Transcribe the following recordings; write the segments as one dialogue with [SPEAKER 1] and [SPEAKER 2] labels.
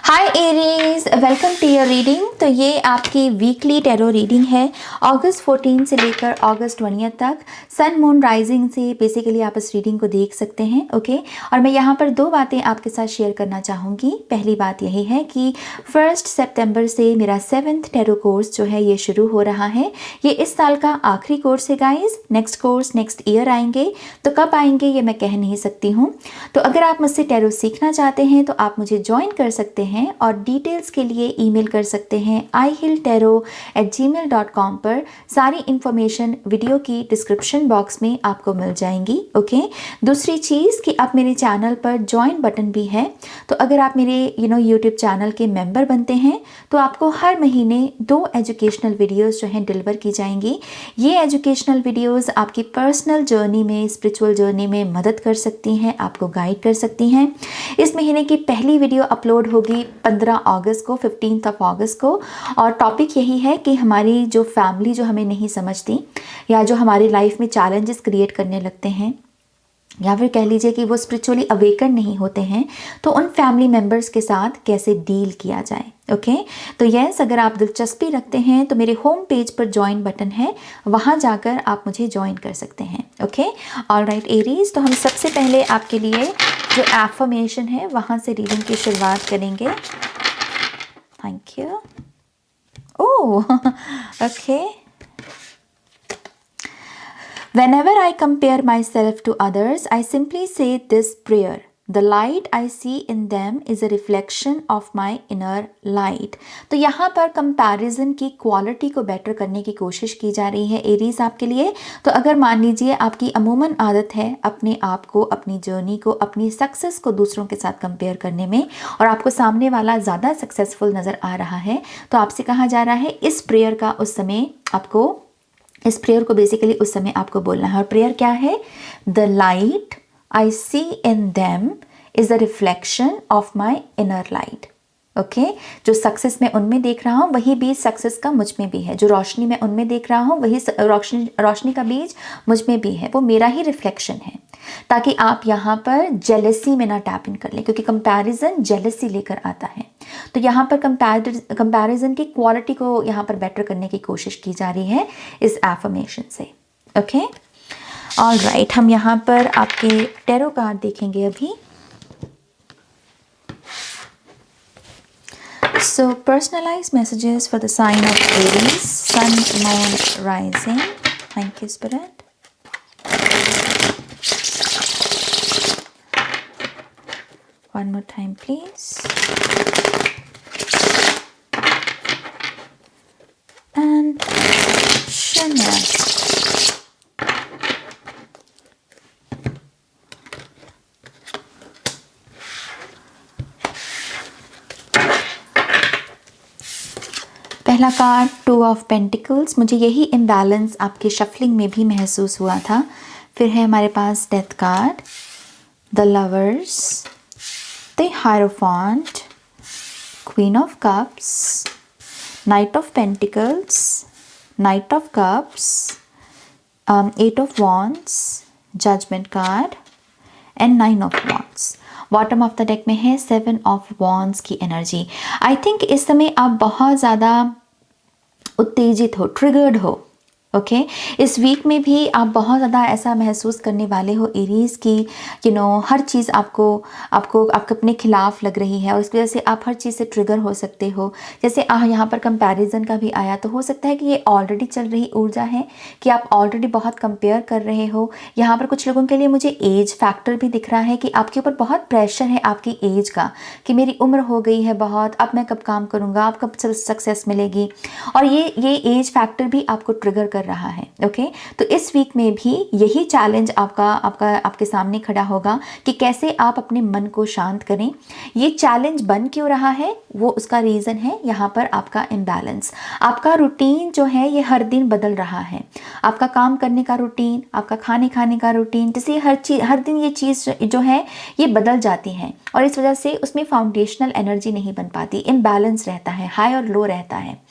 [SPEAKER 1] Hi Aries, welcome to your reading. तो ये आपकी वीकली टैरो रीडिंग है अगस्त 14 से लेकर अगस्त 20 तक। सन मून राइजिंग से बेसिकली आप इस रीडिंग को देख सकते हैं। ओके, और मैं यहाँ पर दो बातें आपके साथ शेयर करना चाहूँगी। पहली बात यही है कि 1 सितंबर से मेरा 7th टैरो कोर्स जो है ये शुरू हो रहा है। ये इस साल का आखिरी कोर्स है guys. Next course next year आएंगे, तो कब आएंगे ये मैं कह नहीं सकती हूँ। तो अगर आप मुझसे टैरो सीखना चाहते हैं तो आप मुझे ज्वाइन कर सकते हैं और डिटेल्स के लिए ईमेल कर सकते हैं ihilltarot@gmail.com पर। सारी इंफॉर्मेशन वीडियो की डिस्क्रिप्शन बॉक्स में आपको मिल जाएंगी। ओके, दूसरी चीज़ कि आप मेरे चैनल पर ज्वाइन बटन भी है, तो अगर आप मेरे यूट्यूब चैनल के मेंबर बनते हैं तो आपको हर महीने 2 एजुकेशनल वीडियोस जो हैं डिलीवर की जाएंगी। ये एजुकेशनल वीडियोस आपकी पर्सनल जर्नी में, स्पिरिचुअल जर्नी में मदद कर सकती हैं, आपको गाइड कर सकती हैं। इस महीने की पहली वीडियो अपलोड होगी 15 अगस्त को, 15th ऑफ अगस्त को, और टॉपिक यही है कि हमारी जो फैमिली जो हमें नहीं समझती या जो हमारी लाइफ में चैलेंजेस क्रिएट करने लगते हैं या फिर कह लीजिए कि वो स्पिरिचुअली अवेकन नहीं होते हैं, तो उन फैमिली मेम्बर्स के साथ कैसे डील किया जाए। ओके, तो यस, अगर आप दिलचस्पी रखते हैं तो मेरे होम पेज पर ज्वाइन बटन है, वहाँ जाकर आप मुझे ज्वाइन कर सकते हैं। ओके, ऑलराइट एरीज, तो हम सबसे पहले आपके लिए जो एफर्मेशन है वहाँ से रीडिंग की शुरुआत करेंगे। Thank you. Oh okay. Whenever I compare myself to others, I simply say this prayer. The light I see in them is a reflection of my inner light. तो यहाँ पर कंपैरिजन की क्वालिटी को better करने की कोशिश की जा रही है एरीज आपके लिए। तो अगर मान लीजिए आपकी अमूमन आदत है अपने आप को, अपनी जर्नी को, अपनी सक्सेस को दूसरों के साथ कंपेयर करने में, और आपको सामने वाला ज़्यादा सक्सेसफुल नज़र आ रहा है, तो आपसे कहा जा रहा है इस प्रेयर का उस समय आपको, इस प्रेयर को बेसिकली उस समय आपको बोलना है। और प्रेयर क्या है? The light I see in them is a reflection of my inner light. Okay, जो सक्सेस मैं उनमें देख रहा हूँ वही बीज सक्सेस का मुझ में भी है। जो रोशनी मैं उनमें देख रहा हूँ वही रोशनी का बीज मुझ में भी है। वो मेरा ही रिफ्लेक्शन है, ताकि आप यहाँ पर जेलसी में ना टैप इन कर लें, क्योंकि कंपैरिजन जेलसी लेकर आता है। तो यहाँ पर कंपैरिजन की क्वालिटी को यहाँ पर बेटर करने की कोशिश की जा रही है इस एफर्मेशन से। ओके, ऑलराइट, हम यहाँ पर आपके टैरो कार्ड देखेंगे अभी। So personalized messages for the sign of Aries, Sun, Moon, Rising. Thank you, Spirit. One more time, please. And Shana. पहला कार्ड 2 ऑफ पेंटिकल्स। मुझे यही इम्बैलेंस आपके शफलिंग में भी महसूस हुआ था। फिर है हमारे पास death card, the lovers, the hierophant, queen of cups, knight of pentacles, knight of cups, 8 of wands, judgement card and 9 of wands. Bottom of the deck में है 7 ऑफ वॉन्ड्स की एनर्जी। आई थिंक इस समय आप बहुत ज़्यादा उत्तेजित हो, ट्रिगर्ड हो। ओके, इस वीक में भी आप बहुत ज़्यादा ऐसा महसूस करने वाले हो एरीज की हर चीज़ आपको अपने खिलाफ लग रही है, और इसकी वजह से आप हर चीज़ से ट्रिगर हो सकते हो। जैसे यहाँ पर कंपैरिजन का भी आया, तो हो सकता है कि ये ऑलरेडी चल रही ऊर्जा है कि आप ऑलरेडी बहुत कंपेयर कर रहे हो। यहाँ पर कुछ लोगों के लिए मुझे एज फैक्टर भी दिख रहा है कि आपके ऊपर बहुत प्रेशर है आपकी एज का, कि मेरी उम्र हो गई है बहुत, अब मैं कब काम करूँगा, अब कब सक्सेस मिलेगी, और ये एज फैक्टर भी आपको ट्रिगर कर रहा है। ओके, तो इस वीक में भी यही चैलेंज आपके सामने खड़ा होगा कि कैसे आप अपने मन को शांत करें। ये चैलेंज बन क्यों रहा है, वो उसका रीज़न है यहाँ पर आपका इम्बैलेंस। आपका रूटीन जो है ये हर दिन बदल रहा है। आपका काम करने का रूटीन, आपका खाने का रूटीन, जैसे हर दिन ये चीज़ जो है ये बदल जाती है, और इस वजह से उसमें फाउंडेशनल एनर्जी नहीं बन पाती, इम्बैलेंस रहता है, हाई और लो रहता है।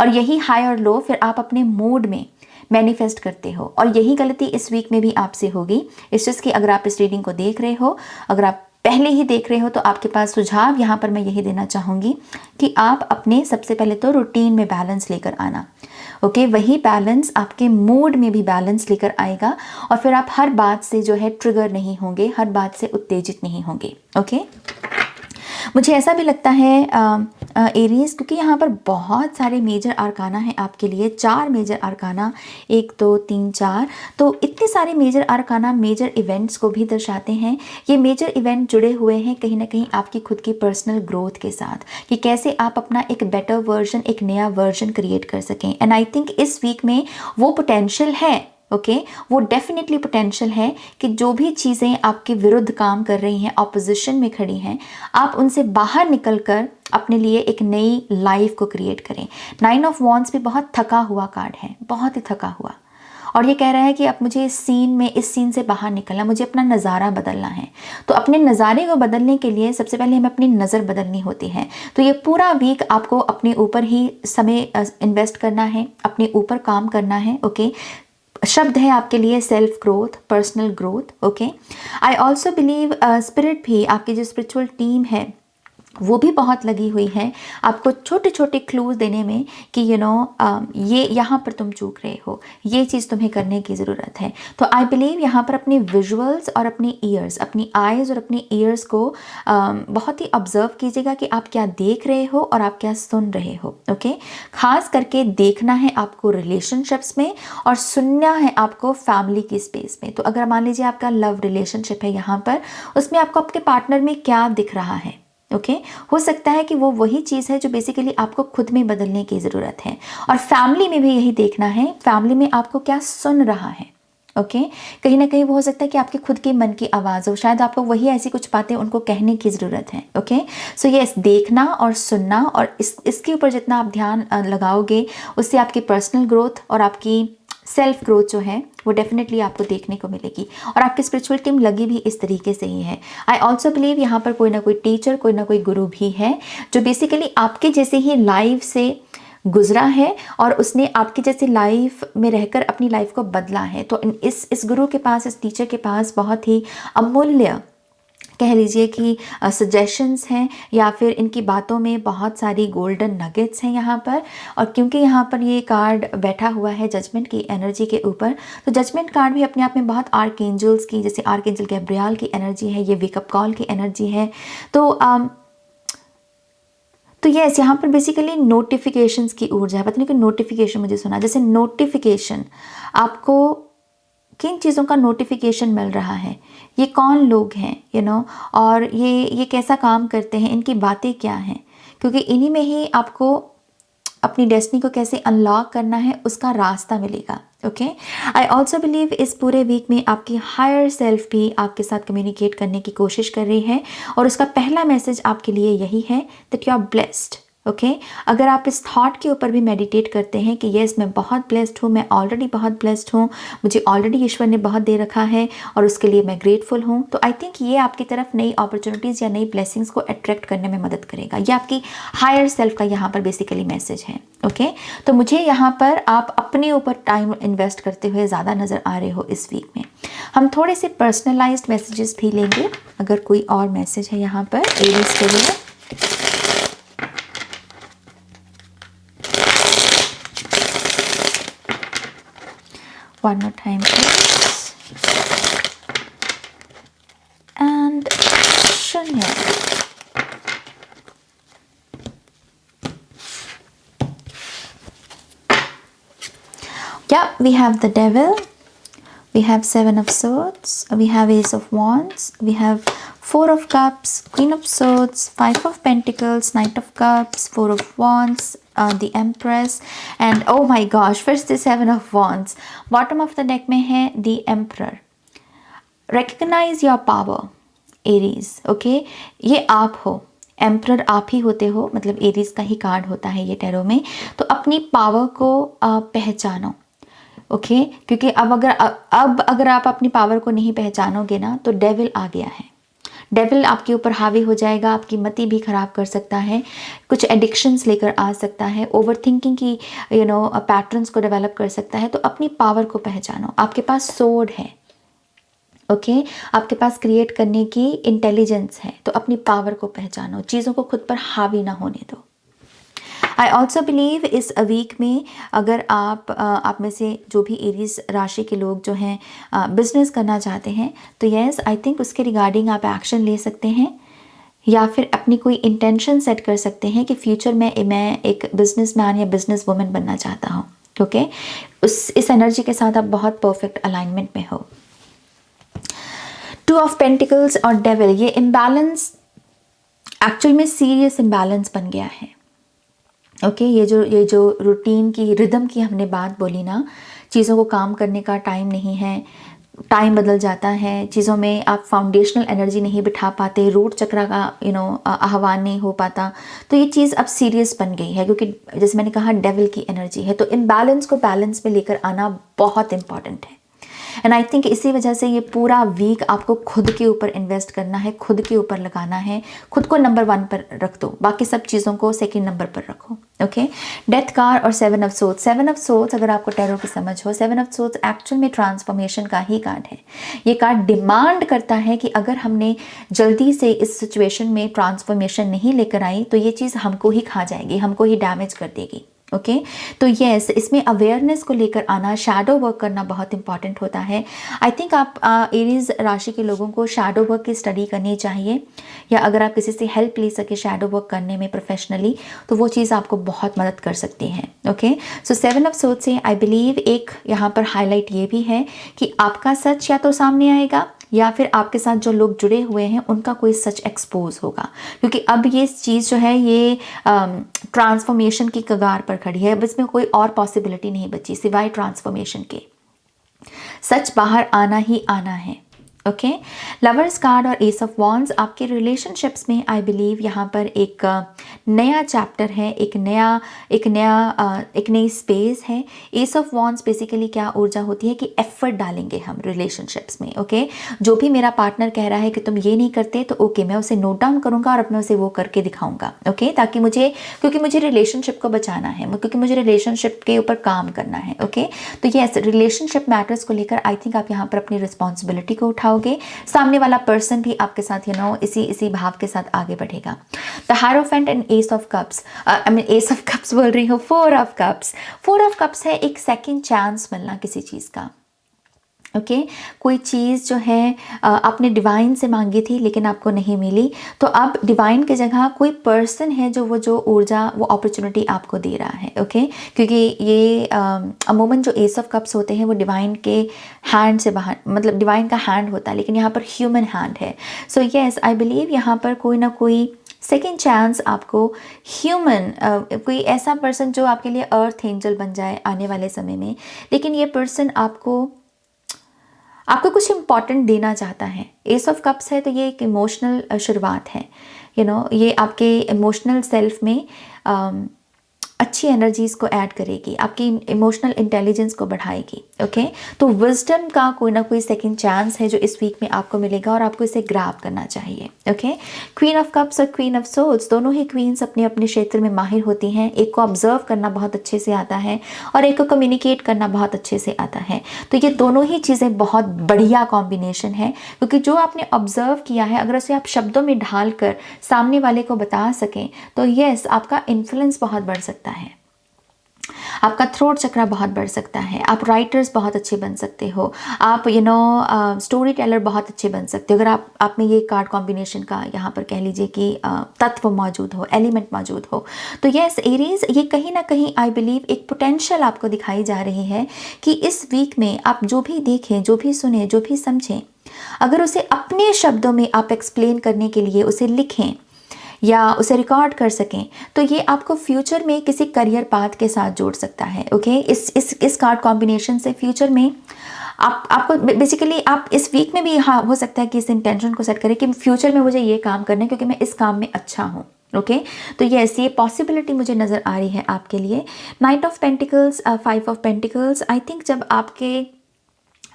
[SPEAKER 1] और यही हाई और लो फिर आप अपने मूड में मैनिफेस्ट करते हो, और यही गलती इस वीक में भी आपसे होगी। इस चीज़ की, अगर आप इस रीडिंग को देख रहे हो, अगर आप पहले ही देख रहे हो तो आपके पास सुझाव यहाँ पर मैं यही देना चाहूँगी कि आप अपने सबसे पहले तो रूटीन में बैलेंस लेकर आना। ओके, वही बैलेंस आपके मूड में भी बैलेंस लेकर आएगा और फिर आप हर बात से जो है ट्रिगर नहीं होंगे, हर बात से उत्तेजित नहीं होंगे। ओके, मुझे ऐसा भी लगता है एरीज, क्योंकि यहाँ पर बहुत सारे मेजर आर्काना हैं आपके लिए, 4 मेजर आर्काना, 1 2 3 4, तो इतने सारे मेजर आर्काना मेजर इवेंट्स को भी दर्शाते हैं। ये मेजर इवेंट जुड़े हुए हैं कहीं ना कहीं आपकी खुद की पर्सनल ग्रोथ के साथ, कि कैसे आप अपना एक बेटर वर्जन, एक नया वर्जन क्रिएट कर सकें। एंड आई थिंक इस वीक में वो पोटेंशियल है। ओके, वो डेफिनेटली पोटेंशियल है कि जो भी चीज़ें आपके विरुद्ध काम कर रही हैं, ऑपोजिशन में खड़ी हैं, आप उनसे बाहर निकलकर अपने लिए एक नई लाइफ को क्रिएट करें। 9 ऑफ वॉन्ड्स भी बहुत थका हुआ कार्ड है, बहुत ही थका हुआ, और ये कह रहा है कि अब मुझे इस सीन से बाहर निकलना, मुझे अपना नज़ारा बदलना है। तो अपने नज़ारे को बदलने के लिए सबसे पहले हमें अपनी नज़र बदलनी होती है। तो ये पूरा वीक आपको अपने ऊपर ही समय इन्वेस्ट करना है, अपने ऊपर काम करना है। ओके, शब्द है आपके लिए self growth, personal growth. Okay, आई ऑल्सो बिलीव स्पिरिट भी, आपकी जो स्पिरिचुअल टीम है वो भी बहुत लगी हुई है आपको छोटे छोटे क्लूज देने में कि ये यहाँ पर तुम चूक रहे हो, ये चीज़ तुम्हें करने की ज़रूरत है। तो आई बिलीव यहाँ पर अपने विजुअल्स और अपने ईयर्स, अपनी आइज़ और अपने ईयर्स को बहुत ही ऑब्जर्व कीजिएगा कि आप क्या देख रहे हो और आप क्या सुन रहे हो। ओके, खास करके देखना है आपको रिलेशनशिप्स में और सुनना है आपको फैमिली की स्पेस में। तो अगर मान लीजिए आपका लव रिलेशनशिप है यहाँ पर, उसमें आपको आपके पार्टनर में क्या दिख रहा है। ओके, हो सकता है कि वो वही चीज़ है जो बेसिकली आपको खुद में बदलने की ज़रूरत है। और फैमिली में भी यही देखना है, फैमिली में आपको क्या सुन रहा है। ओके, कहीं ना कहीं वो हो सकता है कि आपके खुद के मन की आवाज़ हो, शायद आपको वही ऐसी कुछ बातें उनको कहने की ज़रूरत है। ओके, सो यस, देखना और सुनना, और इसके ऊपर जितना आप ध्यान लगाओगे उससे आपकी पर्सनल ग्रोथ और आपकी सेल्फ ग्रोथ जो है वो डेफिनेटली आपको देखने को मिलेगी। और आपकी स्पिरिचुअल टीम लगी भी इस तरीके से ही है। आई ऑल्सो बिलीव यहाँ पर कोई ना कोई टीचर, कोई ना कोई गुरु भी है जो बेसिकली आपके जैसे ही लाइफ से गुजरा है और उसने आपकी जैसी लाइफ में रहकर अपनी लाइफ को बदला है। तो इस गुरु के पास, इस टीचर के पास बहुत ही अमूल्य कह लीजिए कि सजेशंस हैं, या फिर इनकी बातों में बहुत सारी गोल्डन नगेट्स हैं यहाँ पर। और क्योंकि यहाँ पर ये कार्ड बैठा हुआ है जजमेंट की एनर्जी के ऊपर, तो जजमेंट कार्ड भी अपने आप में बहुत आर्कएंजल्स की, जैसे आर्कएंजल गैब्रियल की एनर्जी है, ये वेकअप कॉल की एनर्जी है। तो यस, यहाँ पर बेसिकली नोटिफिकेशंस की ऊर्जा है। पता नहीं कि नोटिफिकेशन मुझे सुना, जैसे नोटिफिकेशन, आपको किन चीज़ों का नोटिफिकेशन मिल रहा है, ये कौन लोग हैं और ये कैसा काम करते हैं, इनकी बातें क्या हैं, क्योंकि इन्हीं में ही आपको अपनी डेस्टिनी को कैसे अनलॉक करना है उसका रास्ता मिलेगा। ओके, आई ऑल्सो बिलीव इस पूरे वीक में आपकी हायर सेल्फ भी आपके साथ कम्युनिकेट करने की कोशिश कर रही है, और उसका पहला मैसेज आपके लिए यही है that you are blessed. Okay, अगर आप इस थॉट के ऊपर भी मेडिटेट करते हैं कि येस, मैं बहुत ब्लेस्ड हूँ, मैं ऑलरेडी बहुत ब्लेस्ड हूँ, मुझे ऑलरेडी ईश्वर ने बहुत दे रखा है और उसके लिए मैं ग्रेटफुल हूँ, तो आई थिंक ये आपकी तरफ नई अपॉर्चुनिटीज़ या नई ब्लेसिंग्स को अट्रैक्ट करने में मदद करेगा। ये आपकी हायर सेल्फ का यहाँ पर बेसिकली मैसेज है। ओके, तो मुझे यहाँ पर आप अपने ऊपर टाइम इन्वेस्ट करते हुए ज़्यादा नज़र आ रहे हो इस वीक में। हम थोड़े से पर्सनलाइज्ड मैसेजेस भी लेंगे, अगर कोई और मैसेज है यहाँ पर एरीज के लिए। One more time, please. And Shunya. Yeah, we have the Devil. We have 7 of Swords. We have Ace of Wands. We have 4 of Cups, Queen of Swords, 5 of Pentacles, Knight of Cups, 4 of Wands, the Empress, and oh my gosh, first the 7 of Wands. Bottom of the deck में है the Emperor. Recognize your power, Aries. Okay, ये आप हो, emperor आप ही होते हो, मतलब Aries का ही कार्ड होता है ये टैरो में। तो अपनी पावर को पहचानो। ओके, क्योंकि अब अगर आप अपनी पावर को नहीं पहचानोगे ना, तो डेविल आ गया है। डेविल आपके ऊपर हावी हो जाएगा, आपकी मति भी खराब कर सकता है, कुछ एडिक्शंस लेकर आ सकता है, ओवर थिंकिंग की पैटर्न्स को डेवलप कर सकता है। तो अपनी पावर को पहचानो। आपके पास सोर्ड है। ओके आपके पास क्रिएट करने की इंटेलिजेंस है, तो अपनी पावर को पहचानो, चीज़ों को खुद पर हावी ना होने दो। आई ऑल्सो बिलीव इस वीक में अगर आप में से जो भी एरीज राशि के लोग जो हैं बिजनेस करना चाहते हैं, तो येस आई थिंक उसके रिगार्डिंग आप एक्शन ले सकते हैं, या फिर अपनी कोई इंटेंशन सेट कर सकते हैं कि फ्यूचर में मैं एक बिजनेसमैन या बिजनेस वुमन बनना चाहता हूँ। ओके इस एनर्जी के साथ आप बहुत परफेक्ट अलाइनमेंट में हो। टू ऑफ पेंटिकल्स और डेविल, ये इम्बैलेंस एक्चुअल में सीरियस इम्बैलेंस बन गया है। ओके ये जो रूटीन की रिदम की हमने बात बोली ना, चीज़ों को काम करने का टाइम नहीं है, टाइम बदल जाता है, चीज़ों में आप फाउंडेशनल एनर्जी नहीं बिठा पाते, रूट चक्र का आह्वान नहीं हो पाता, तो ये चीज़ अब सीरियस बन गई है, क्योंकि जैसे मैंने कहा डेविल की एनर्जी है, तो इम्बैलेंस को बैलेंस में लेकर आना बहुत इंपॉर्टेंट है। एंड आई थिंक इसी वजह से ये पूरा वीक आपको खुद के ऊपर इन्वेस्ट करना है, खुद के ऊपर लगाना है, खुद को नंबर 1 पर रख दो, बाकी सब चीज़ों को सेकंड नंबर पर रखो। ओके डेथ कार्ड और 7 ऑफ सोर्ड्स। 7 ऑफ सोर्ड्स अगर आपको टैरो की समझ हो, 7 ऑफ सोर्ड्स एक्चुअल में ट्रांसफॉर्मेशन का ही कार्ड है। ये कार्ड डिमांड करता है कि अगर हमने जल्दी से इस सिचुएशन में ट्रांसफॉर्मेशन नहीं लेकर आई, तो ये चीज़ हमको ही खा जाएगी, हमको ही डैमेज कर देगी। ओके तो यस इसमें अवेयरनेस को लेकर आना, शैडो वर्क करना बहुत इंपॉर्टेंट होता है। आई थिंक आप एरीज राशि के लोगों को शैडो वर्क की स्टडी करनी चाहिए, या अगर आप किसी से हेल्प ले सके शैडो वर्क करने में प्रोफेशनली, तो वो चीज़ आपको बहुत मदद कर सकती है। ओके सो 7 ऑफ सोर्ड्स से आई बिलीव एक यहाँ पर हाईलाइट ये भी है कि आपका सच या तो सामने आएगा, या फिर आपके साथ जो लोग जुड़े हुए हैं उनका कोई सच एक्सपोज होगा, क्योंकि अब ये चीज़ जो है ये ट्रांसफॉर्मेशन की कगार पर खड़ी है। अब इसमें कोई और पॉसिबिलिटी नहीं बची सिवाय ट्रांसफॉर्मेशन के, सच बाहर आना ही आना है। ओके लवर्स कार्ड और एस ऑफ वॉन्ड्स, आपके रिलेशनशिप्स में आई बिलीव यहाँ पर एक नया चैप्टर है, एक नई स्पेस है। एस ऑफ वॉन्ड्स बेसिकली क्या ऊर्जा होती है कि एफर्ट डालेंगे हम रिलेशनशिप्स में। ओके जो भी मेरा पार्टनर कह रहा है कि तुम ये नहीं करते, तो ओके मैं उसे नोट डाउन करूँगा और अपने उसे वो करके दिखाऊंगा। ओके ताकि क्योंकि मुझे रिलेशनशिप को बचाना है, क्योंकि मुझे रिलेशनशिप के ऊपर काम करना है। ओके तो यस रिलेशनशिप मैटर्स को लेकर आई थिंक आप यहाँ पर अपनी रिस्पॉन्सिबिलिटी को उठाओगे, सामने वाला पर्सन भी आपके साथ इसी भाव के साथ आगे बढ़ेगा। The hierophant and S of cups, S of cups बोल रही हूँ, 4 ऑफ कप्स। 4 ऑफ कप्स है एक सेकंड चांस मिलना किसी चीज़ का। ओके कोई चीज़ जो है आपने डिवाइन से मांगी थी लेकिन आपको नहीं मिली, तो अब डिवाइन की जगह कोई पर्सन है जो ऊर्जा वो अपॉर्चुनिटी आपको दे रहा है। ओके क्योंकि ये अमूमन जो एस ऑफ कप्स होते हैं वो डिवाइन के हैंड से बाहर, मतलब डिवाइन का हैंड होता है, लेकिन यहाँ पर ह्यूमन हैंड है। सो यस आई बिलीव यहाँ पर कोई ना कोई सेकेंड चांस आपको ह्यूमन, कोई ऐसा पर्सन जो आपके लिए अर्थ एंजल बन जाए आने वाले समय में, लेकिन ये पर्सन आपको कुछ इंपॉर्टेंट देना चाहता है। एस ऑफ कप्स है तो ये एक इमोशनल शुरुआत है, ये आपके इमोशनल सेल्फ में अच्छी एनर्जीज़ को ऐड करेगी, आपकी इमोशनल इंटेलिजेंस को बढ़ाएगी। ओके तो विजडम का कोई ना कोई सेकंड चांस है जो इस वीक में आपको मिलेगा और आपको इसे ग्रैब करना चाहिए। ओके क्वीन ऑफ कप्स और क्वीन ऑफ सोर्ड्स दोनों ही क्वींस अपने अपने क्षेत्र में माहिर होती हैं। एक को ऑब्जर्व करना बहुत अच्छे से आता है और एक को कम्युनिकेट करना बहुत अच्छे से आता है। तो ये दोनों ही चीज़ें बहुत बढ़िया कॉम्बिनेशन है, क्योंकि जो आपने ऑब्जर्व किया है अगर उसे आप शब्दों में ढाल कर सामने वाले को बता सकें, तो यस आपका इन्फ्लुएंस बहुत बढ़ सकता है, आपका थ्रोट चक्र बहुत बढ़ सकता है, आप राइटर्स बहुत अच्छे बन सकते हो, आप स्टोरी टेलर बहुत अच्छे बन सकते हो अगर आप में ये कार्ड कॉम्बिनेशन का यहाँ पर कह लीजिए कि तत्व मौजूद हो, एलिमेंट मौजूद हो। तो यस एरीज ये कहीं ना कहीं आई बिलीव एक पोटेंशियल आपको दिखाई जा रही है कि इस वीक में आप जो भी देखें, जो भी सुने, जो भी समझें, अगर उसे अपने शब्दों में आप एक्सप्लेन करने के लिए उसे लिखें या उसे रिकॉर्ड कर सकें, तो ये आपको फ्यूचर में किसी करियर पाथ के साथ जोड़ सकता है। ओके इस कार्ड कॉम्बिनेशन से फ्यूचर में आपको बेसिकली आप इस वीक में भी हाँ हो सकता है कि इस इंटेंशन को सेट करें कि फ्यूचर में मुझे ये काम करना है क्योंकि मैं इस काम में अच्छा हूँ। ओके तो यस ये पॉसिबिलिटी मुझे नज़र आ रही है आपके लिए। Night of pentacles, 5 of pentacles, I think जब आपके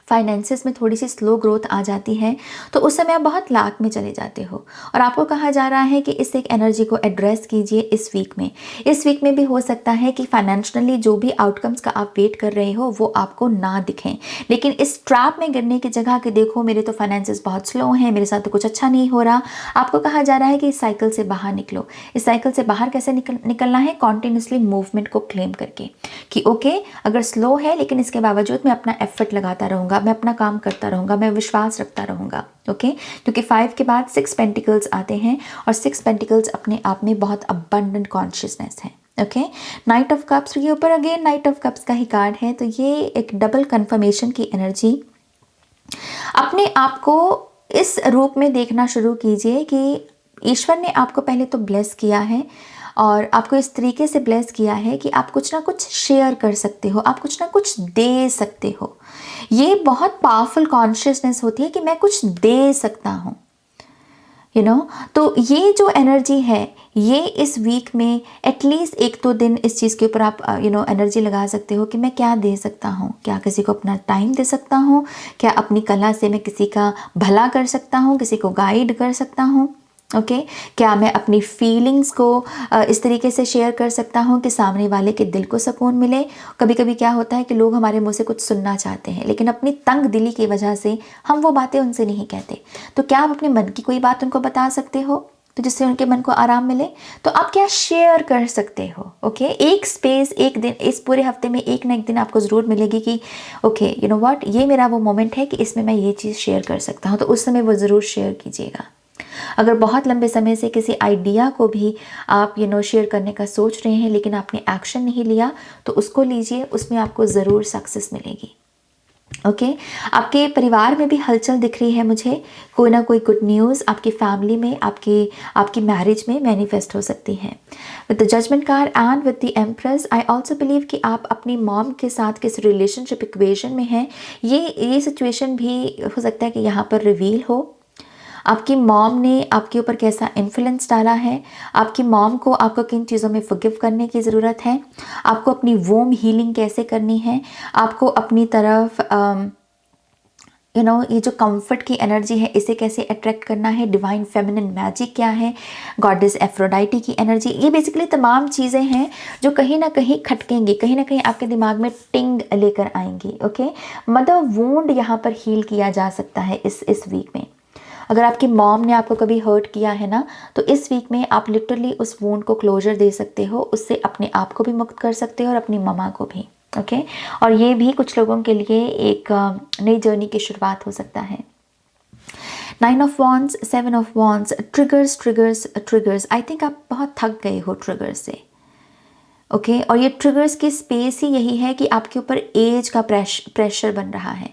[SPEAKER 1] फाइनेंसेस में थोड़ी सी स्लो ग्रोथ आ जाती है, तो उस समय आप बहुत लाख में चले जाते हो। और आपको कहा जा रहा है कि इस एक एनर्जी को एड्रेस कीजिए इस वीक में। इस वीक में भी हो सकता है कि फाइनेंशियली जो भी आउटकम्स का आप वेट कर रहे हो वो आपको ना दिखें, लेकिन इस ट्रैप में गिरने की जगह कि देखो मेरे तो फाइनेंसेस बहुत स्लो हैं, मेरे साथ तो कुछ अच्छा नहीं हो रहा, आपको कहा जा रहा है कि इस साइकिल से बाहर निकलो। इस साइकिल से बाहर कैसे निकलना है? कॉन्टिन्यूसली मूवमेंट को क्लेम करके कि ओके अगर स्लो है लेकिन इसके बावजूद मैं अपना एफर्ट लगाता रहूँगा, मैं अपना काम करता रहूँगा, मैं विश्वास रखता रहूँगा। ओके क्योंकि 5 के बाद 6 पेंटिकल्स आते हैं और 6 पेंटिकल्स अपने आप में बहुत अबंडेंट कॉन्शियसनेस है। ओके नाइट ऑफ कप्स के ऊपर अगेन नाइट ऑफ कप्स का ही कार्ड है, तो ये एक डबल कन्फर्मेशन की एनर्जी। अपने आप को इस रूप में देखना शुरू कीजिए कि ईश्वर ने आपको पहले तो ब्लेस किया है और आपको इस तरीके से ब्लेस किया है कि आप कुछ ना कुछ शेयर कर सकते हो, आप कुछ ना कुछ दे सकते हो। ये बहुत पावरफुल कॉन्शियसनेस होती है कि मैं कुछ दे सकता हूँ, यू नो। तो ये जो एनर्जी है ये इस वीक में एटलीस्ट 1-2 दिन इस चीज़ के ऊपर आप एनर्जी लगा सकते हो कि मैं क्या दे सकता हूँ। क्या किसी को अपना टाइम दे सकता हूँ? क्या अपनी कला से मैं किसी का भला कर सकता हूँ, किसी को गाइड कर सकता हूँ? ओके क्या मैं अपनी फीलिंग्स को इस तरीके से शेयर कर सकता हूँ कि सामने वाले के दिल को सुकून मिले। कभी कभी क्या होता है कि लोग हमारे मुंह से कुछ सुनना चाहते हैं लेकिन अपनी तंग दिली की वजह से हम वो बातें उनसे नहीं कहते। तो क्या आप अपने मन की कोई बात उनको बता सकते हो तो जिससे उनके मन को आराम मिले? तो आप क्या शेयर कर सकते हो? ओके एक स्पेस, एक दिन, इस पूरे हफ्ते में एक ना एक दिन आपको ज़रूर मिलेगी कि ओके यू नो व्हाट, ये मेरा वो मोमेंट है कि इसमें मैं ये चीज़ शेयर कर सकता हूँ। तो उस समय वो ज़रूर शेयर कीजिएगा। अगर बहुत लंबे समय से किसी आइडिया को भी आप शेयर करने का सोच रहे हैं लेकिन आपने एक्शन नहीं लिया तो उसको लीजिए, उसमें आपको ज़रूर सक्सेस मिलेगी। ओके आपके परिवार में भी हलचल दिख रही है मुझे, कोई ना कोई गुड न्यूज़ आपकी फैमिली में, आपकी मैरिज में मैनिफेस्ट हो सकती है। With the judgement card and with the empress I also believe कि आप अपनी मॉम के साथ किस रिलेशनशिप इक्वेशन में हैं। ये सिचुएशन भी हो सकता है कि यहाँ पर रिवील हो। आपकी मॉम ने आपके ऊपर कैसा इन्फ्लुएंस डाला है, आपकी मॉम को आपको किन चीज़ों में फॉरगिव करने की ज़रूरत है, आपको अपनी वोम हीलिंग कैसे करनी है, आपको अपनी तरफ ये जो कंफर्ट की एनर्जी है इसे कैसे अट्रैक्ट करना है, डिवाइन फेमिनिन मैजिक क्या है, गॉडेस एफ्रोडाइटी की एनर्जी। ये बेसिकली तमाम चीज़ें हैं जो कहीं ना कहीं खटकेंगी, कहीं ना कहीं आपके दिमाग में टिंग लेकर आएंगी। ओके मदर वूंड यहाँ पर हील किया जा सकता है इस वीक में। अगर आपकी मॉम ने आपको कभी हर्ट किया है ना तो इस वीक में आप लिटरली उस वूंड को क्लोजर दे सकते हो, उससे अपने आप को भी मुक्त कर सकते हो और अपनी ममा को भी। ओके और ये भी कुछ लोगों के लिए एक नई जर्नी की शुरुआत हो सकता है। 9 of wands, 7 of wands, triggers. I think आप बहुत थक गए हो ट्रिगर से। ओके और ये ट्रिगर्स की स्पेस ही यही है कि आपके ऊपर एज का प्रेशर बन रहा है,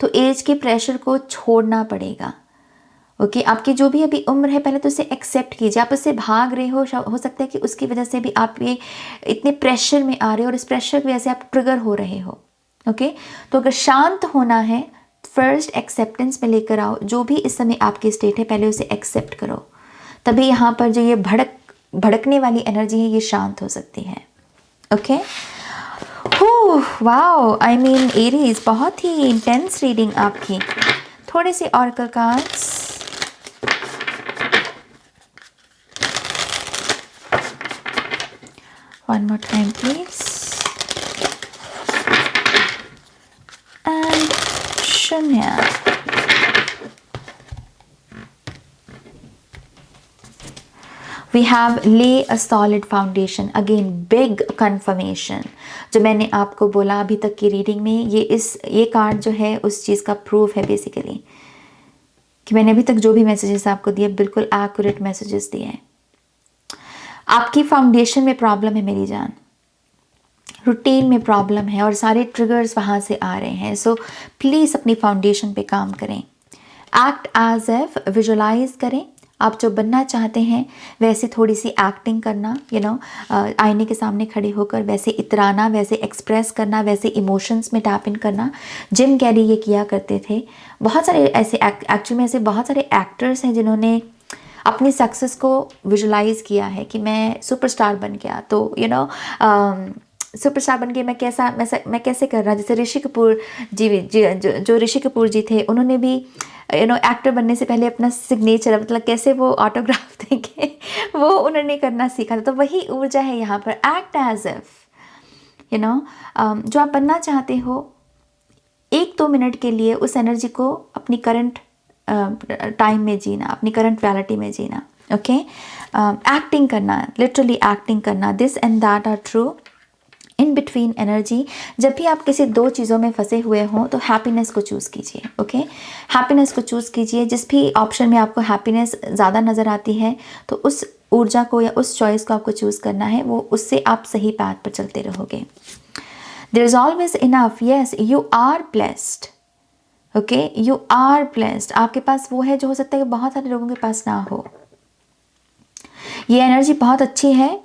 [SPEAKER 1] तो एज के प्रेशर को छोड़ना पड़ेगा। ओके आपकी जो भी अभी उम्र है पहले तो उसे एक्सेप्ट कीजिए। आप उससे भाग रहे हो सकता है कि उसकी वजह से भी आप ये इतने प्रेशर में आ रहे हो और इस प्रेशर की वजह से आप ट्रिगर हो रहे हो। ओके तो अगर शांत होना है फर्स्ट एक्सेप्टेंस में लेकर आओ, जो भी इस समय आपकी स्टेट है पहले उसे एक्सेप्ट करो, तभी यहाँ पर जो ये भड़कने वाली एनर्जी है ये शांत हो सकती है। Okay wow I mean Aries, बहुत ही इंटेंस रीडिंग आपकी। थोड़े से oracle cards. One more time please. And Shunya. We have lay a solid foundation. Again big confirmation. जो मैंने आपको बोला अभी तक की रीडिंग में, ये कार्ड जो है उस चीज़ का प्रूफ है बेसिकली कि मैंने अभी तक जो भी मैसेजेस आपको दिए बिल्कुल एक्यूरेट मैसेजेस दिए हैं। आपकी फाउंडेशन में प्रॉब्लम है मेरी जान, रूटीन में प्रॉब्लम है और सारे ट्रिगर्स वहाँ से आ रहे हैं। सो प्लीज़ अपनी फाउंडेशन पे काम करें। एक्ट एज एफ, विजुलाइज करें आप जो बनना चाहते हैं वैसे थोड़ी सी एक्टिंग करना, आईने के सामने खड़े होकर वैसे इतराना, वैसे एक्सप्रेस करना, वैसे इमोशंस में टैप इन करना। जिम कैरी ये किया करते थे। बहुत सारे ऐसे एक्चुअली में ऐसे बहुत सारे एक्टर्स हैं जिन्होंने अपनी सक्सेस को विजुलाइज किया है कि मैं सुपरस्टार बन गया। तो सुपरस्टार बन के मैं कैसे कर रहा, जैसे ऋषि कपूर जो ऋषि कपूर जी थे, उन्होंने भी एक्टर बनने से पहले अपना सिग्नेचर, मतलब कैसे वो ऑटोग्राफ देंगे वो उन्होंने करना सीखा था। तो वही ऊर्जा है यहाँ पर, एक्ट एज इफ जो आप बनना चाहते हो, 1-2 मिनट के लिए उस एनर्जी को अपनी करंट टाइम में जीना, अपनी करंट रियलिटी में जीना। ओके, एक्टिंग करना, लिटरली एक्टिंग करना। This and that are true. In between energy, जब भी आप किसी 2 चीज़ों में फंसे हुए हों तो हैप्पीनेस को चूज़ कीजिए। ओके, हैप्पीनेस को चूज़ कीजिए। जिस भी ऑप्शन में आपको हैप्पीनेस ज़्यादा नज़र आती है तो उस ऊर्जा को या उस चॉइस को आपको चूज़ करना है, वो उससे आप सही पाथ पर चलते रहोगे। There is always enough. Yes, you are blessed. Okay, you are blessed. आपके पास वो है जो हो सकता है कि बहुत सारे लोगों के पास ना हो। ये एनर्जी बहुत अच्छी है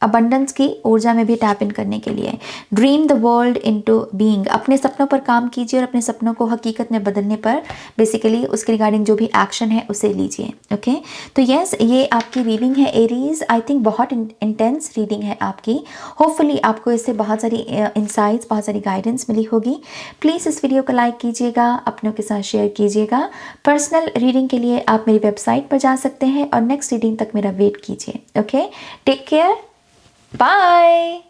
[SPEAKER 1] अबंडेंस की ऊर्जा में भी टैप इन करने के लिए। Dream the world into being. अपने सपनों पर काम कीजिए और अपने सपनों को हकीकत में बदलने पर बेसिकली उसके रिगार्डिंग जो भी एक्शन है उसे लीजिए। ओके, तो यस, ये आपकी रीडिंग है एरीज। आई थिंक बहुत इंटेंस रीडिंग है आपकी। होपफुली आपको इससे बहुत सारी इंसाइट्स, बहुत सारी गाइडेंस मिली होगी। प्लीज़ इस वीडियो को लाइक कीजिएगा, अपनों के साथ शेयर कीजिएगा। पर्सनल रीडिंग के लिए आप मेरी वेबसाइट पर जा सकते हैं और नेक्स्ट रीडिंग तक मेरा वेट कीजिए। Okay, take care, bye.